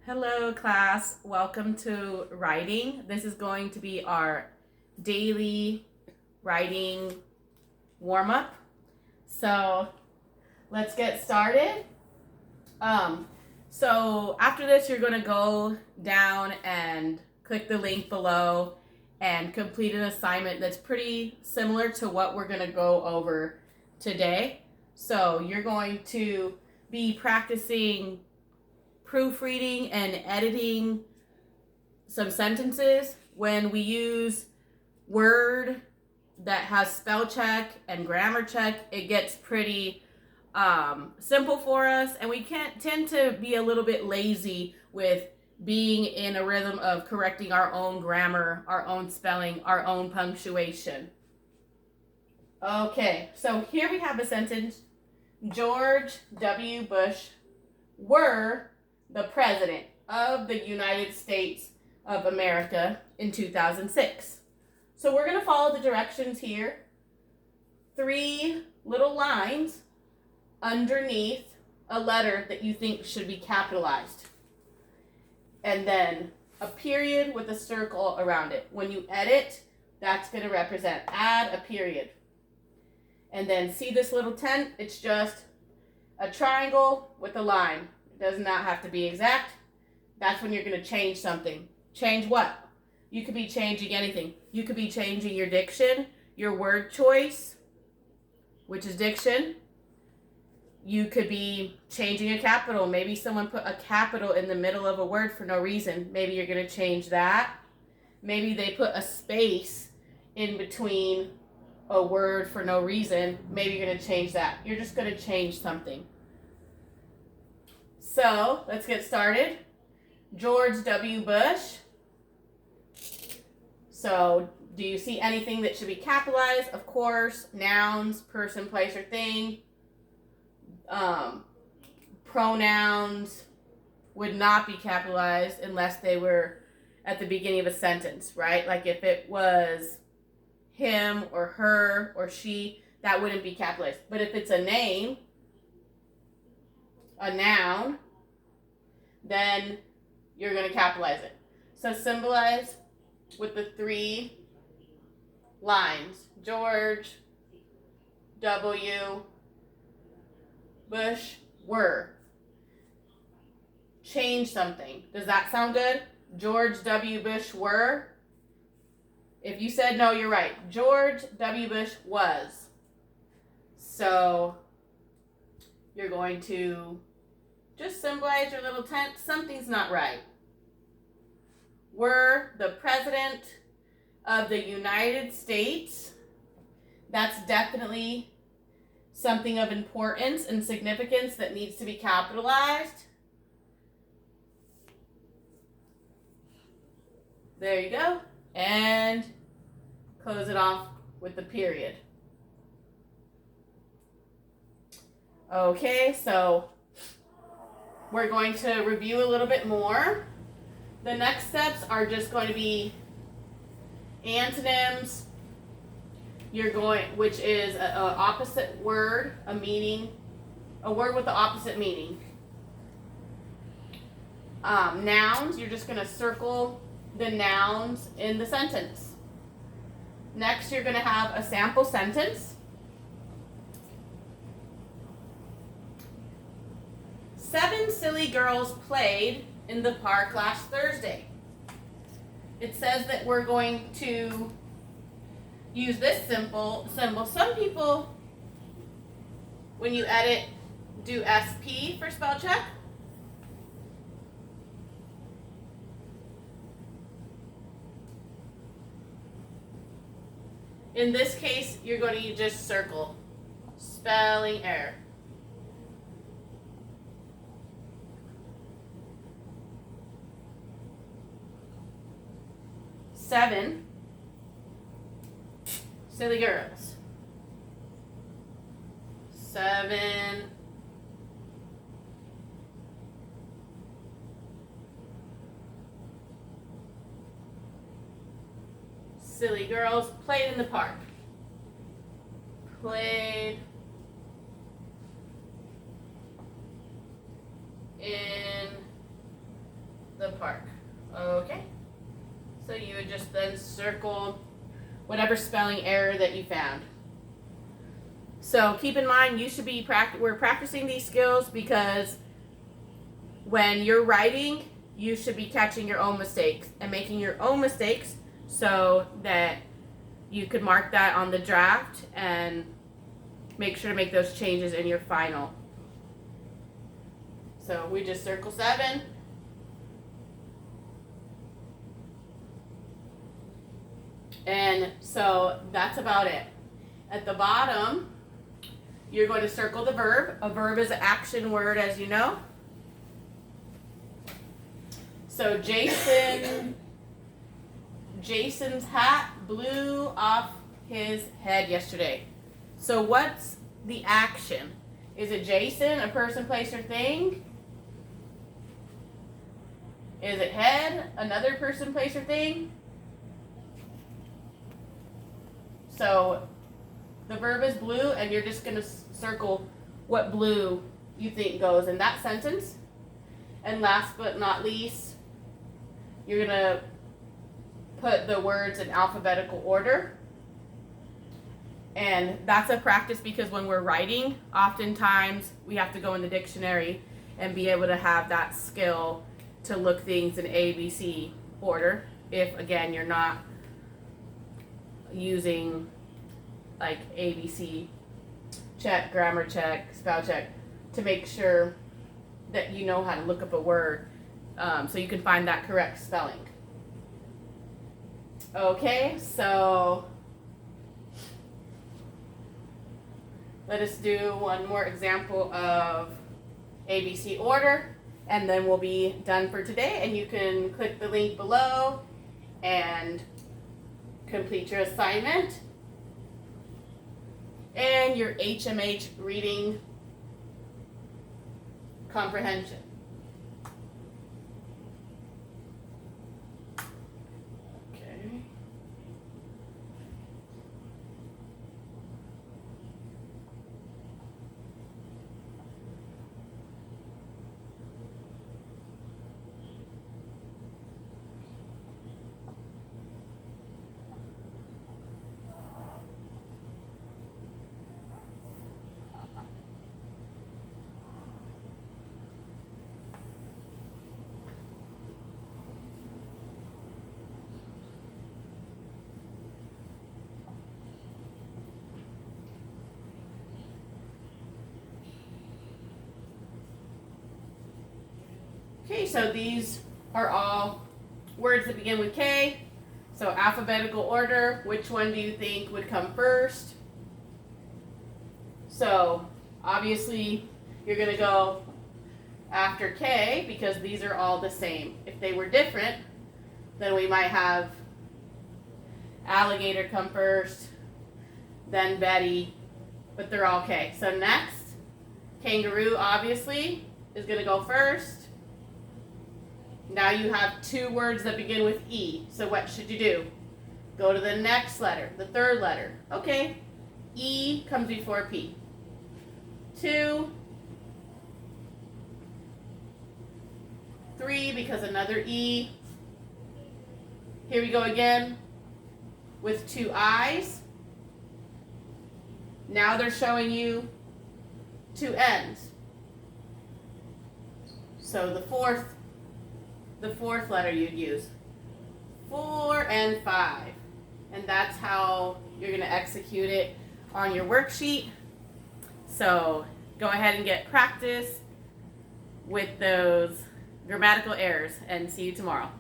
Hello, class. Welcome to writing. This is going to be our daily writing warm up. So let's get started. So after this, you're going to go down and click the link below and complete an assignment that's pretty similar to what we're going to go over today. So you're going to be practicing proofreading and editing some sentences. When we use Word that has spell check and grammar check, it gets pretty simple for us, and we can't tend to be a little bit lazy with being in a rhythm of correcting our own grammar, our own spelling, our own punctuation. Okay, so here we have a sentence. George W. Bush were the President of the United States of America in 2006. So we're going to follow the directions here. 3 little lines underneath a letter that you think should be capitalized. And then a period with a circle around it. When you edit, that's going to represent add a period. And then see this little tent? It's just a triangle with a line. It does not have to be exact. That's when you're going to change something. Change what? You could be changing anything. You could be changing your diction, your word choice, which is diction. You could be changing a capital. Maybe someone put a capital in the middle of a word for no reason. Maybe you're going to change that. Maybe they put a space in between a word for no reason. Maybe you're going to change that. You're just going to change something. So let's get started. George W. Bush. So do you see anything that should be capitalized? Of course, nouns, person, place, or thing. Pronouns would not be capitalized unless they were at the beginning of a sentence, right? Like if it was him or her or she, that wouldn't be capitalized. But if it's a name, a noun, then you're going to capitalize it. So symbolize with the 3 lines. George W. Bush were. Change something. Does that sound good? George W. Bush were. If you said no, you're right. George W. Bush was. So you're going to just symbolize your little tent. Something's not right. Were the President of the United States. That's definitely something of importance and significance that needs to be capitalized. There you go. And close it off with the period. Okay, so we're going to review a little bit more. The next steps are just going to be antonyms. Which is an opposite word, a meaning, a word with the opposite meaning. Nouns, you're just going to circle the nouns in the sentence. Next, you're going to have a sample sentence. 7 silly girls played in the park last Thursday. It says that we're going to use this symbol. Some people, when you edit, do SP for spell check. In this case, you're going to just circle. Spelling error. Seven silly girls. 7 silly girls played in the park. Played in the park. Okay. So you would just then circle whatever spelling error that you found. So keep in mind, you should be we're practicing these skills because when you're writing, you should be catching your own mistakes and making your own mistakes so that you could mark that on the draft and make sure to make those changes in your final. So we just circle 7. And so that's about it. At the bottom, you're going to circle the verb. A verb is an action word, as you know. So Jason's hat blew off his head yesterday. So what's the action? Is it Jason, a person, place, or thing? Is it head, another person, place, or thing? So the verb is blew, and you're just going to circle what blew you think goes in that sentence. And last but not least, you're going to put the words in alphabetical order. And that's a practice because when we're writing, oftentimes we have to go in the dictionary and be able to have that skill to look things in ABC order. If, again, you're not using like ABC check, grammar check, spell check to make sure that you know how to look up a word so you can find that correct spelling. Okay, so let us do one more example of ABC order, and then we'll be done for today. And you can click the link below and complete your assignment and your HMH reading comprehension. Okay. Okay, so these are all words that begin with K. So alphabetical order, which one do you think would come first? So obviously you're going to go after K because these are all the same. If they were different, then we might have alligator come first, then Betty, but they're all K. So next, kangaroo obviously is going to go first. Now you have 2 words that begin with E. So what should you do? Go to the next letter, the third letter. Okay, E comes before P. 2, 3 because another E. Here we go again with 2 I's. Now they're showing you 2 N's. So the fourth letter you'd use. 4 and 5. And that's how you're going to execute it on your worksheet. So go ahead and get practice with those grammatical errors, and see you tomorrow.